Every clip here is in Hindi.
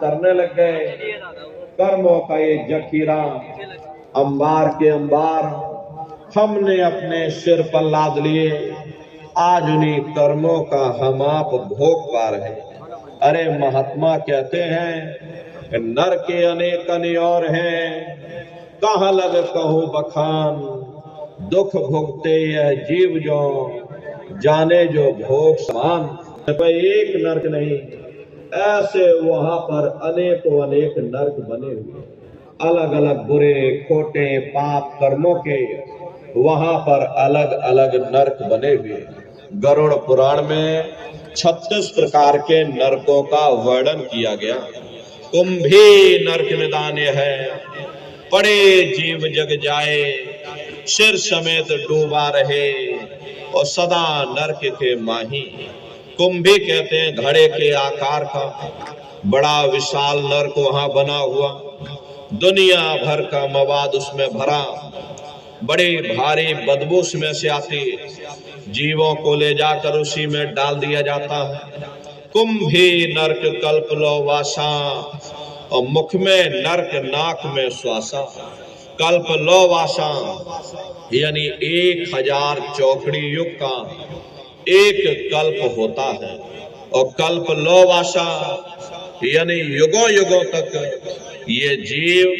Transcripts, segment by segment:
करने लग गए। कर्मों का ये जखीरा अंबार के अंबार हमने अपने सिर पर लाद लिए। आज उन्हीं कर्मों का हम आप भोग पा रहे। अरे महात्मा कहते हैं नर के अनेक और हैं, कहाँ लग कहूं बखान। दुख भुगते यह जीव जो जाने जो भोग समान। एक नरक नहीं, ऐसे वहां पर अनेकों अनेक नरक बने हुए, अलग अलग बुरे खोटे पाप कर्मों के वहां पर अलग अलग नरक बने हुए। गरुड़ पुराण में 36 प्रकार के नरकों का वर्णन किया गया। कुंभी नरक निदान है, पड़े जीव जग जाए, सिर समेत डूबा रहे और सदा नरक के माही। कुंभी कहते हैं घड़े के आकार का बड़ा विशाल नरक वहां बना हुआ, दुनिया भर का मवाद उसमें भरा, बड़ी भारी बदबू उसमें से आती, जीवों को ले जाकर उसी में डाल दिया जाता है। कुंभी नरक कल्प लो वासा, और मुख में नरक नाक में श्वासा। कल्प लो वासा यानी 1000 चौकड़ी युग का एक कल्प होता है, और कल्प लो वासा यानी युगों युगों तक ये जीव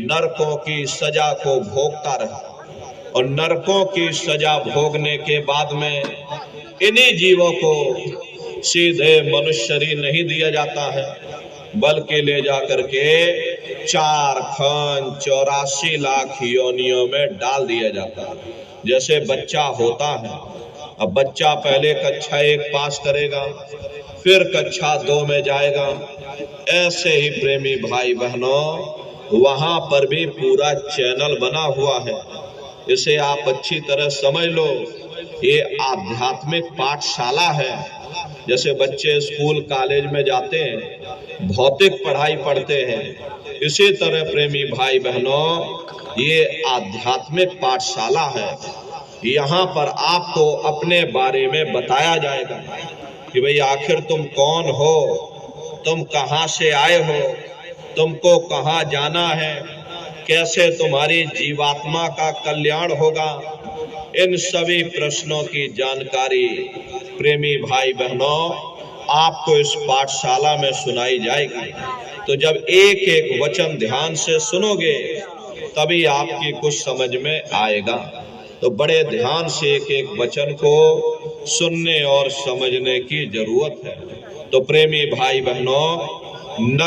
नरकों की सजा को भोगता रहे। और नरकों की सजा भोगने के बाद में इन्हीं जीवों को सीधे मनुष्य शरीर नहीं दिया जाता है, बल्कि ले जाकर के 4 खंड 84 लाख योनियों में डाल दिया जाता है। जैसे बच्चा होता है, अब बच्चा पहले कक्षा 1 पास करेगा, फिर कक्षा 2 में जाएगा। ऐसे ही प्रेमी भाई बहनों वहां पर भी पूरा चैनल बना हुआ है। इसे आप अच्छी तरह समझ लो, ये आध्यात्मिक पाठशाला है। जैसे बच्चे स्कूल कॉलेज में जाते हैं, भौतिक पढ़ाई पढ़ते हैं, इसी तरह प्रेमी भाई बहनों ये आध्यात्मिक पाठशाला है। यहाँ पर आपको अपने बारे में बताया जाएगा कि भाई आखिर तुम कौन हो, तुम कहाँ से आए हो, तुमको कहाँ जाना है, कैसे तुम्हारी जीवात्मा का कल्याण होगा। इन सभी प्रश्नों की जानकारी प्रेमी भाई बहनों आपको इस पाठशाला में सुनाई जाएगी। तो जब एक एक वचन ध्यान से सुनोगे तभी आपकी कुछ समझ में आएगा। तो बड़े ध्यान से एक एक वचन को सुनने और समझने की जरूरत है। तो प्रेमी भाई बहनों